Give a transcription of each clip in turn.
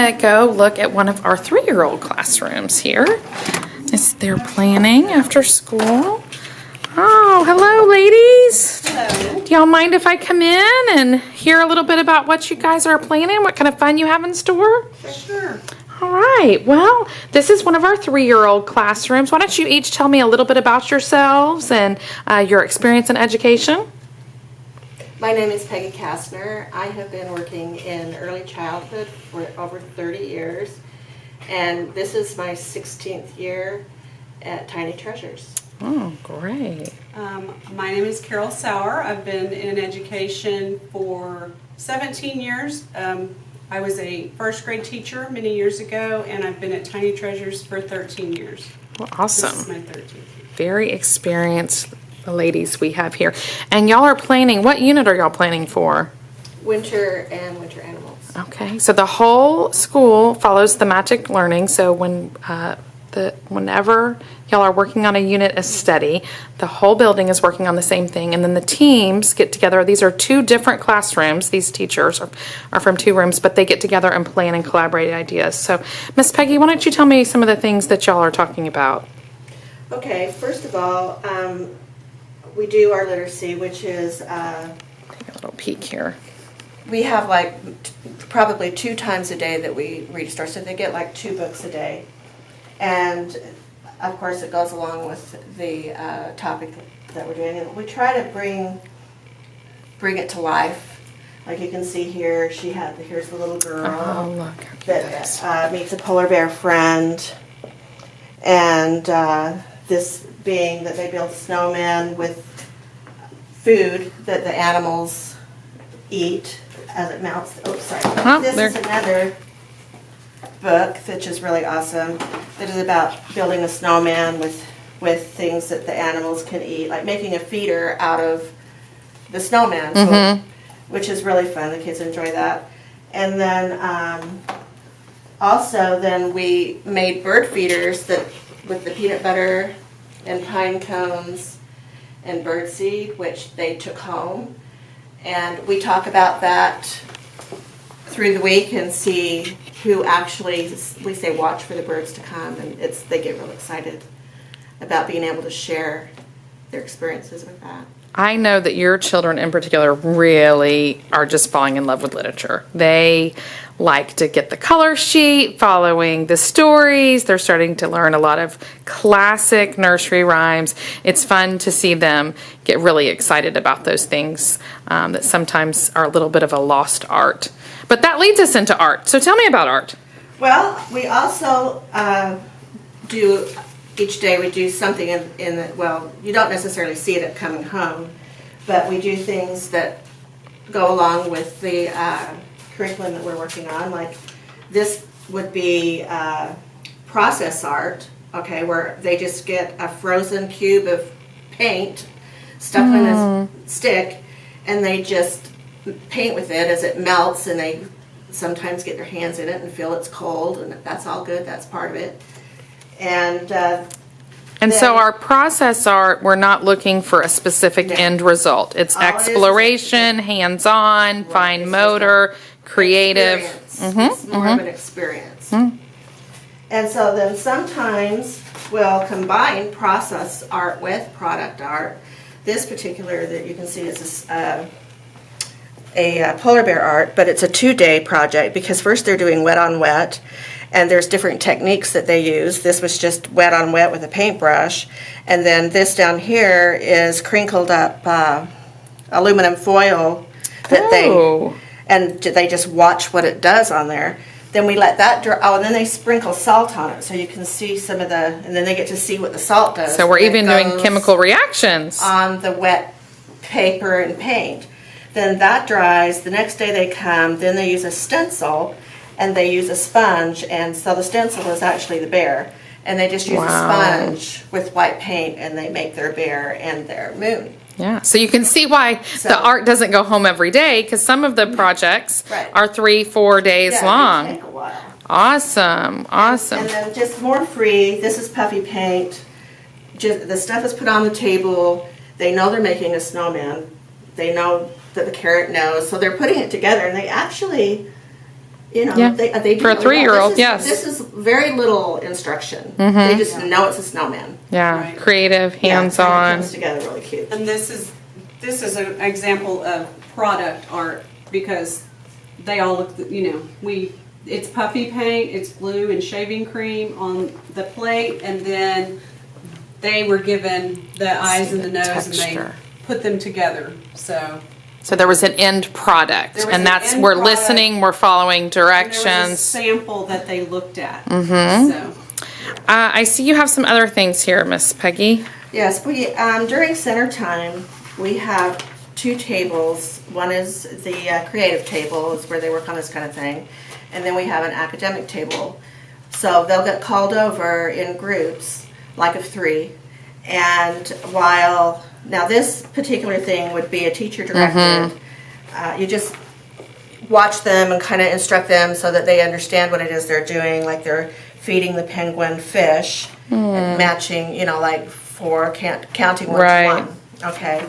Go look at one of our 3-year-old classrooms here. It's their planning after school. Oh, hello, ladies. Hello. Do y'all mind if I come in and hear a little bit about what you guys are planning? What kind of fun you have in store? Sure. All right. Well, this is one of our 3-year-old classrooms. Why don't you each tell me a little bit about yourselves and your experience in education? My name is Peggy Kastner. I have been working in early childhood for over 30 years, and this is my 16th year at Tiny Treasures. Oh, great. My name is Carol Sauer. I've been in education for 17 years. I was a first grade teacher many years ago, and I've been at Tiny Treasures for 13 years. Well, awesome. This is my 13th year. Very experienced ladies we have here. And y'all are planning, what unit are y'all planning for? Winter and winter animals. Okay, so the whole school follows thematic learning. So whenever y'all are working on a unit of study, the whole building is working on the same thing, and then the teams get together. These are 2 different classrooms. These teachers are from 2 rooms, but they get together and plan and collaborate ideas. So, Miss Peggy, why don't you tell me some of the things that y'all are talking about? Okay, first of all, we do our literacy, which is Take a little peek here. we have like probably 2 times a day that we read a story, so they get like 2 books a day. And of course it goes along with the topic that we're doing, and we try to bring it to life. Like you can see here, here's the little girl Oh, look. that meets a polar bear friend, and this being that they build a snowman with food that the animals eat as it melts. Oh, sorry. This is another book that's just really awesome. That is about building a snowman with things that the animals can eat, like making a feeder out of the snowman, so, which is really fun. The kids enjoy that. And then also then we made bird feeders that with the peanut butter and pine cones and birdseed, which they took home. And we talk about that through the week and see who actually, we say watch for the birds to come, and they get real excited about being able to share their experiences with that. I know that your children in particular really are just falling in love with literature. They like to get the color sheet, following the stories. They're starting to learn a lot of classic nursery rhymes. It's fun to see them get really excited about those things that sometimes are a little bit of a lost art. But that leads us into art. So tell me about art. Well, we also do, each day we do something well, you don't necessarily see it at coming home, but we do things that go along with the curriculum that we're working on. Like this would be process art, okay, where they just get a frozen cube of paint stuck on a stick, and they just paint with it as it melts, and they sometimes get their hands in it and feel it's cold, and that's all good. That's part of it. And So our process art, we're not looking for a specific end result. It's exploration, hands-on, fine motor, creative. It's more of an experience. And so then sometimes we'll combine process art with product art. This particular that you can see is a polar bear art, but it's a 2-day project because first they're doing wet on wet, and there's different techniques that they use. This was just wet on wet with a paintbrush, and then this down here is crinkled up aluminum foil that they just watch what it does on there. Then we let that dry. Oh, and then they sprinkle salt on it so you can see some of and then they get to see what the salt does. So we're even doing chemical reactions on the wet paper and paint. Then that dries. The next day they come, then they use a stencil, and they use a sponge, and so the stencil is actually the bear. And they just use a sponge with white paint, and they make their bear and their moon. Yeah, so you can see why the art doesn't go home every day, because some of the projects are 3-4 days long. They take a while. Awesome. And then just more free, this is puffy paint. The stuff is put on the table. They know they're making a snowman. They know that the carrot knows, so they're putting it together, and they actually You know, Yeah. they do For a really well. 3-year-old, This is- yes. This is very little instruction. They just know it's a snowman. Yeah, Right. creative, Yeah, and it hands-on. comes together really cute. And this is an example of product art because they all look, it's puffy paint, it's glue and shaving cream on the plate, and then they were given the eyes and the nose and they Texture. put them together, so. So there was an end product, There was and an that's, end we're product. listening, we're following And there was a directions. sample that they looked at, so. I see you have some other things here, Miss Peggy. Yes, we, during center time, we have 2 tables. One is the creative table, is where they work on this kind of thing. And then we have an academic table. So they'll get called over in groups, like of 3. And now this particular thing would be a teacher directed. You just watch them and kind of instruct them so that they understand what it is they're doing, like they're feeding the penguin fish and matching, like counting 1 Right. to 1. Okay.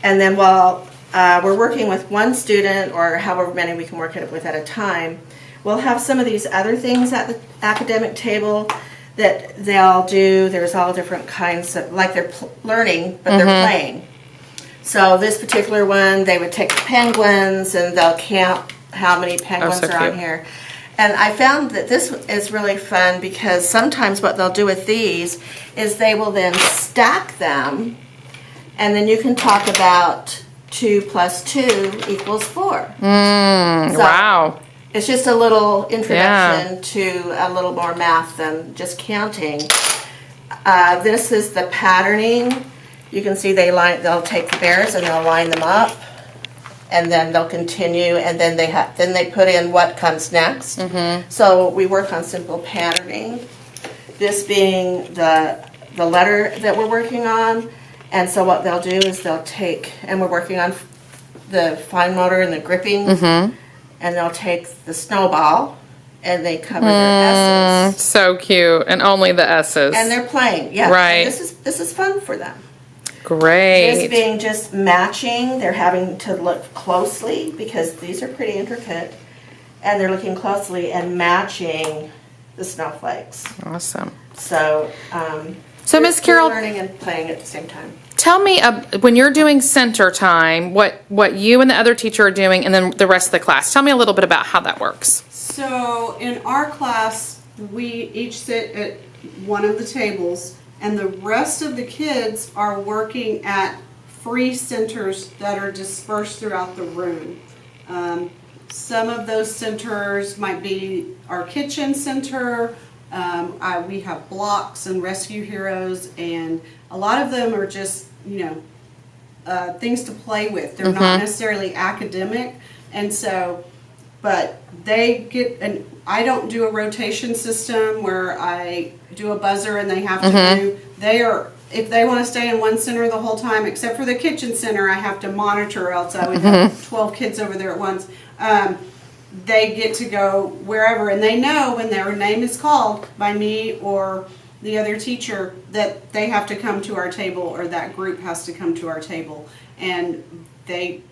And then while we're working with one student or however many we can work with at a time, we'll have some of these other things at the academic table that they'll do. There's all different kinds of, like they're learning, but they're playing. So this particular one, they would take the penguins and they'll count how many penguins so are on cute. here. And I found that this is really fun because sometimes what they'll do with these is they will then stack them, and then you can talk about 2 plus 2 equals 4. So Wow. it's just a little introduction to a little more math than just counting. This is the patterning. You can see they'll take the bears and they'll line them up, and then they'll continue, and then they put in what comes next. So we work on simple patterning. This being the letter that we're working on, and so what they'll do is they'll take, and we're working on the fine motor and the gripping, and they'll take the snowball and they cover their S's. So cute, and only the S's. And they're playing, yeah. Right. And this is fun for them. This Great. being just matching, they're having to look closely because these are pretty intricate, and they're looking closely and matching the snowflakes. Awesome. So, So, Miss they're Carol, learning and playing at the same time. tell me when you're doing center time, what you and the other teacher are doing, and then the rest of the class. Tell me a little bit about how that works. So in our class, we each sit at one of the tables, and the rest of the kids are working at free centers that are dispersed throughout the room. Some of those centers might be our kitchen center. We have blocks and rescue heroes, and a lot of them are just, things to play with. They're not necessarily academic, and so, but they get, and I don't do a rotation system where I do a buzzer and they have to do, if they want to stay in one center the whole time, except for the kitchen center, I have to monitor, or else I would have 12 kids over there at once. They get to go wherever, and they know when their name is called by me or the other teacher that they have to come to our table, or that group has to come to our table, and they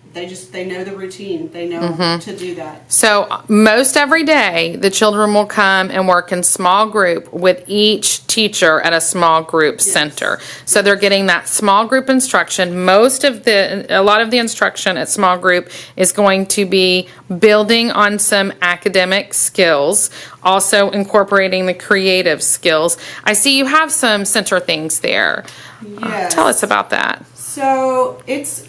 know the routine. They know to do that. So most every day, the children will come and work in small group with each teacher at a small group center. So they're getting that small group instruction. A lot of the instruction at small group is going to be building on some academic skills, also incorporating the creative skills. I see you have some center things there. Yes. Tell us about that. So it's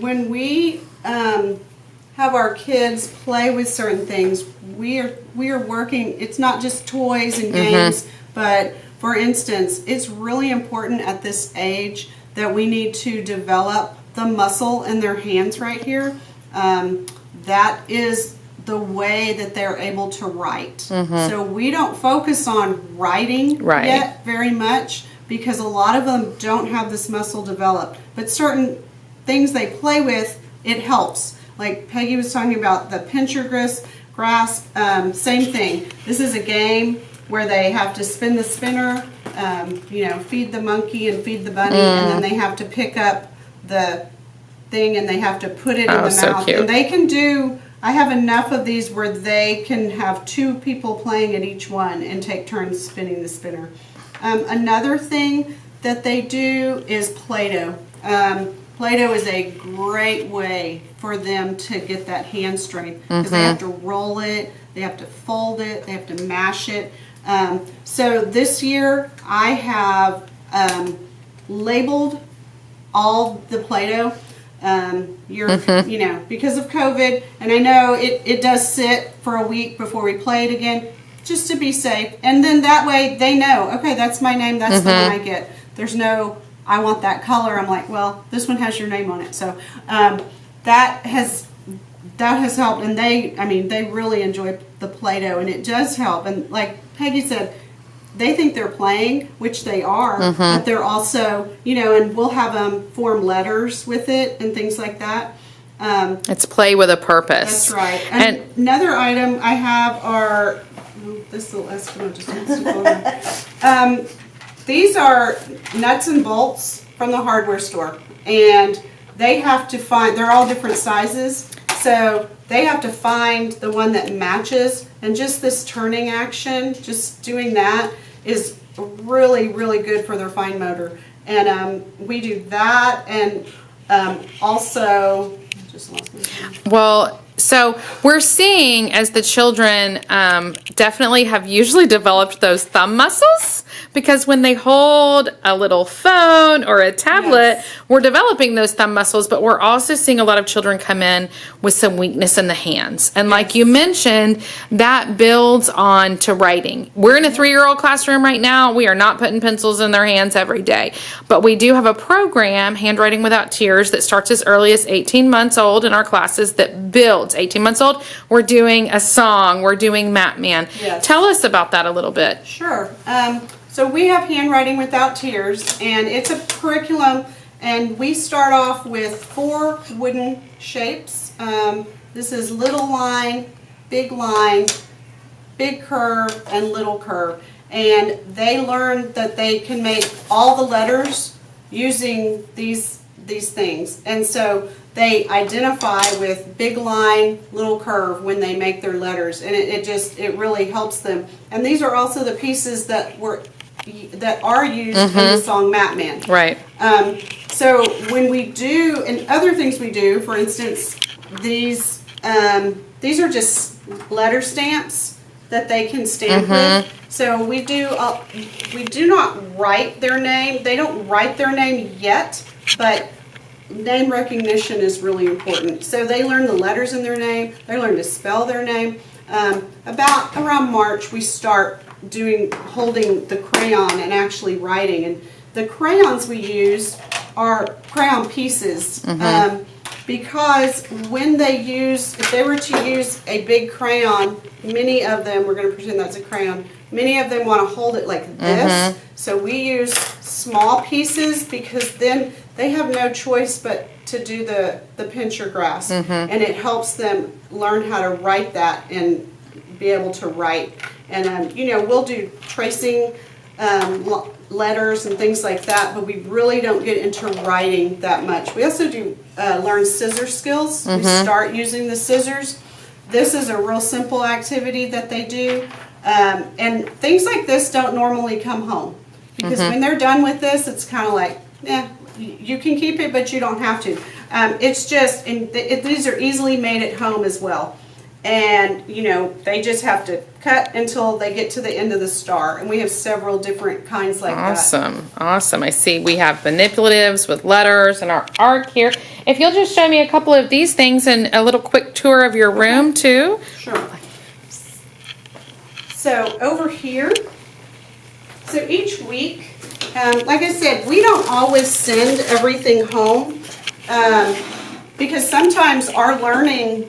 when we have our kids play with certain things, we are working. It's not just toys and games, but for instance, it's really important at this age that we need to develop the muscle in their hands right here. That is the way that they're able to write. So we don't focus on writing yet very much because a lot of them don't have this muscle developed. But certain things they play with, it helps. Like Peggy was talking about the pincher grasp, same thing. This is a game where they have to spin the spinner, feed the monkey and feed the bunny, and then they have to pick up the thing and they have to put it in the so mouth. cute. And they can do I have enough of these where they can have 2 people playing at each one and take turns spinning the spinner. Another thing that they do is Play-Doh. Play-Doh is a great way for them to get that hand strength because they have to roll it, they have to fold it, they have to mash it. So this year I have labeled all the Play-Doh. You know, because of COVID, and I know it does sit for a week before we play it again, just to be safe. And then that way they know, okay, that's my name, that's the one I get. There's no, I want that color. I'm like, well, this one has your name on it. So that has helped, and they really enjoy the Play-Doh, and it does help. And like Peggy said, they think they're playing, which they are, but they're also, you know, and we'll have them form letters with it and things like that. It's play with a purpose. That's right. And another item I have are, this little Eskimo just wants to go on. These are nuts and bolts from the hardware store, and they have to find, they're all different sizes, so they have to find the one that matches, and just this turning action, just doing that is really, really good for their fine motor. And we do that, and also, I just lost my train. Well, so we're seeing as the children definitely have usually developed those thumb muscles, because when they hold a little phone or a tablet, Yes. we're developing those thumb muscles, but we're also seeing a lot of children come in with some weakness in the hands. And like you mentioned, that builds on to writing. We're in a 3-year-old classroom right now. We are not putting pencils in their hands every day, but we do have a program, Handwriting Without Tears, that starts as early as 18 months old in our classes that builds. 18 months old, we're doing a song, we're doing Map Man. Yes. Tell us about that a little bit. Sure. So we have Handwriting Without Tears, and it's a curriculum, and we start off with 4 wooden shapes. This is little line, big curve, and little curve. And they learn that they can make all the letters using these things. And so they identify with big line, little curve when they make their letters, and it really helps them. And these are also the pieces that are used in the song Map Man. Right. So when we do, and other things we do, for instance, these are just letter stamps that they can stamp with. So we do not write their name. They don't write their name yet, but name recognition is really important. So they learn the letters in their name. They learn to spell their name. About around March, we start holding the crayon and actually writing. And the crayons we use are crayon pieces. Because when if they were to use a big crayon, many of them, we're going to pretend that's a crayon, many of them want to hold it like this. So we use small pieces, because then they have no choice but to do the pincher grasp. And it helps them learn how to write that and be able to write. And you know, we'll do tracing letters and things like that, but we really don't get into writing that much. We also do learn scissor skills. We start using the scissors. This is a real simple activity that they do. And things like this don't normally come home, because when they're done with this, it's kind of like, you can keep it, but you don't have to. It's just, and these are easily made at home as well. And, you know, they just have to cut until they get to the end of the star. And we have several different kinds like that. Awesome. I see we have manipulatives with letters and our arc here. If you'll just show me a couple of these things and a little quick tour of your room too. Sure. So over here, so each week, like I said, we don't always send everything home, because sometimes our learning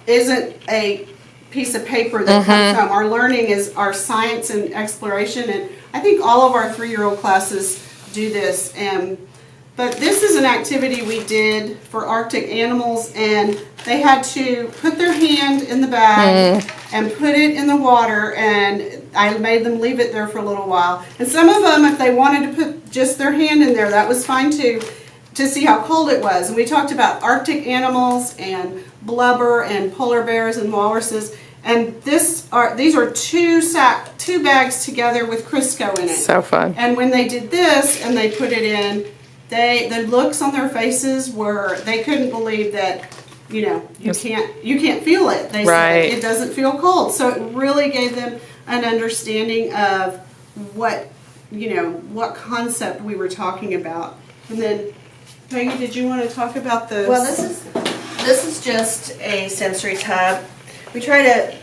isn't a piece of paper that comes home. Our learning is our science and exploration, and I think all of our 3-year-old classes do this. But this is an activity we did for Arctic animals, and they had to put their hand in the bag and put it in the water, and I made them leave it there for a little while. And some of them, if they wanted to put just their hand in there, that was fine too, to see how cold it was. And we talked about Arctic animals and blubber and polar bears and walruses. And these are two bags together with Crisco in it. So fun. And when they did this and they put it in, the looks on their faces were, they couldn't believe that, you can't feel it. They said it doesn't feel cold. So it really gave them an understanding of what concept we were talking about. And then, Peggy, did you want to talk about the? Well, this is just a sensory tub. We try to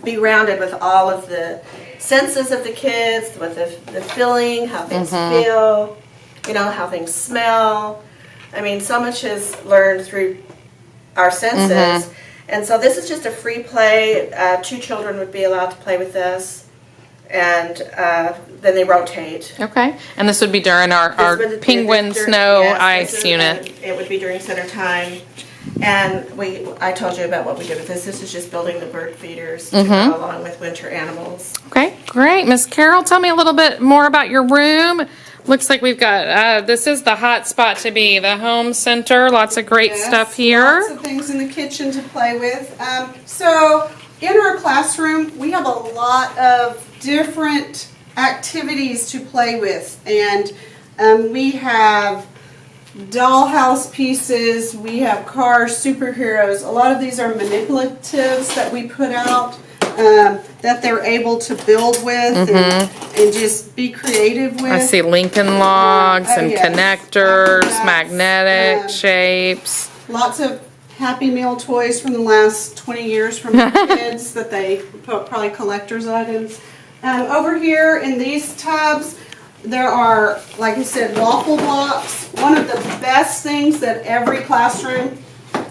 be rounded with all of the senses of the kids, with the feeling, how things feel, how things smell. I mean, so much is learned through our senses. And so this is just a free play. 2 children would be allowed to play with this. And then they rotate. Okay. And this would be during our penguin snow ice unit. It would be during center time. And I told you about what we did with this. This is just building the bird feeders to go along with winter animals. Okay, great. Miss Carol, tell me a little bit more about your room. Looks like we've got, this is the hot spot to be, the home center. Lots of great stuff here. Lots of things in the kitchen to play with. So in our classroom, we have a lot of different activities to play with. And we have dollhouse pieces, we have cars, superheroes. A lot of these are manipulatives that we put out that they're able to build with and just be creative with. I see Lincoln logs and yes. connectors, magnetic shapes. Lots of Happy Meal toys from the last 20 years from the kids that they probably collector's items. Over here in these tubs, there are, like I said, waffle blocks. One of the best things that every classroom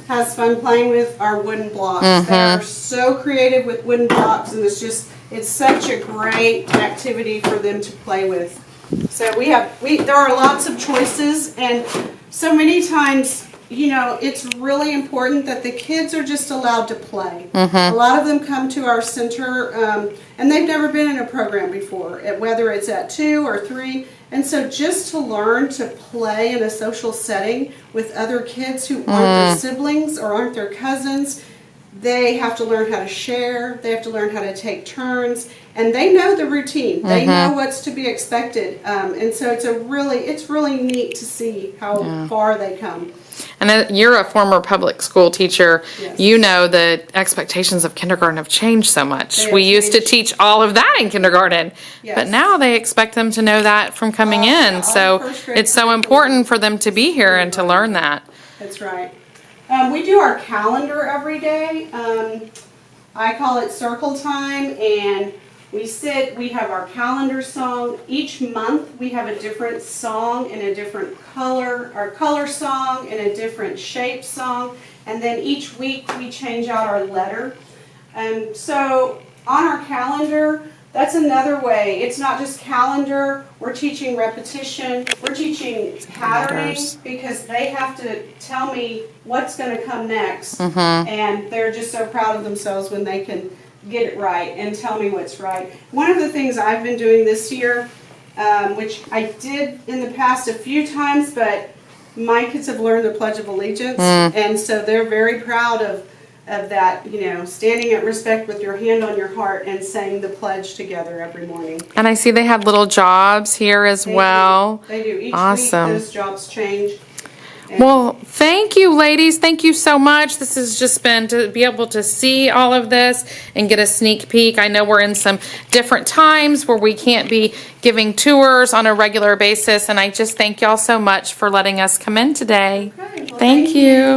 has fun playing with are wooden blocks. They are so creative with wooden blocks, and it's such a great activity for them to play with. So there are lots of choices, and so many times, it's really important that the kids are just allowed to play. A lot of them come to our center and they've never been in a program before, whether it's at 2 or 3. And so just to learn to play in a social setting with other kids who aren't their siblings or aren't their cousins, they have to learn how to share, they have to learn how to take turns, and they know the routine. They know what's to be expected. And so it's really neat to see how far they come. And you're a former public school teacher. Yes. You know the expectations of kindergarten have changed so much. We used to teach all of that in kindergarten, but now they expect them to know that from coming in. So it's so important for them to be here and to learn that. That's right. We do our calendar every day. I call it circle time, and we have our calendar song. Each month we have a different song in a different color, our color song in a different shape song, and then each week we change out our letter. So on our calendar, that's another way. It's not just calendar, we're teaching repetition, we're teaching patterning, because they have to tell me what's going to come next, and they're just so proud of themselves when they can get it right and tell me what's right. One of the things I've been doing this year, which I did in the past a few times, but my kids have learned the Pledge of Allegiance, and so they're very proud of that, standing at respect with your hand on your heart and saying the pledge together every morning. And I see they have little jobs here as well. They do. Each Awesome. week those jobs change. Well, thank you, ladies. Thank you so much. This has just been to be able to see all of this and get a sneak peek. I know we're in some different times where we can't be giving tours on a regular basis, and I just thank y'all so much for letting us come in today. Okay, well, Thank you.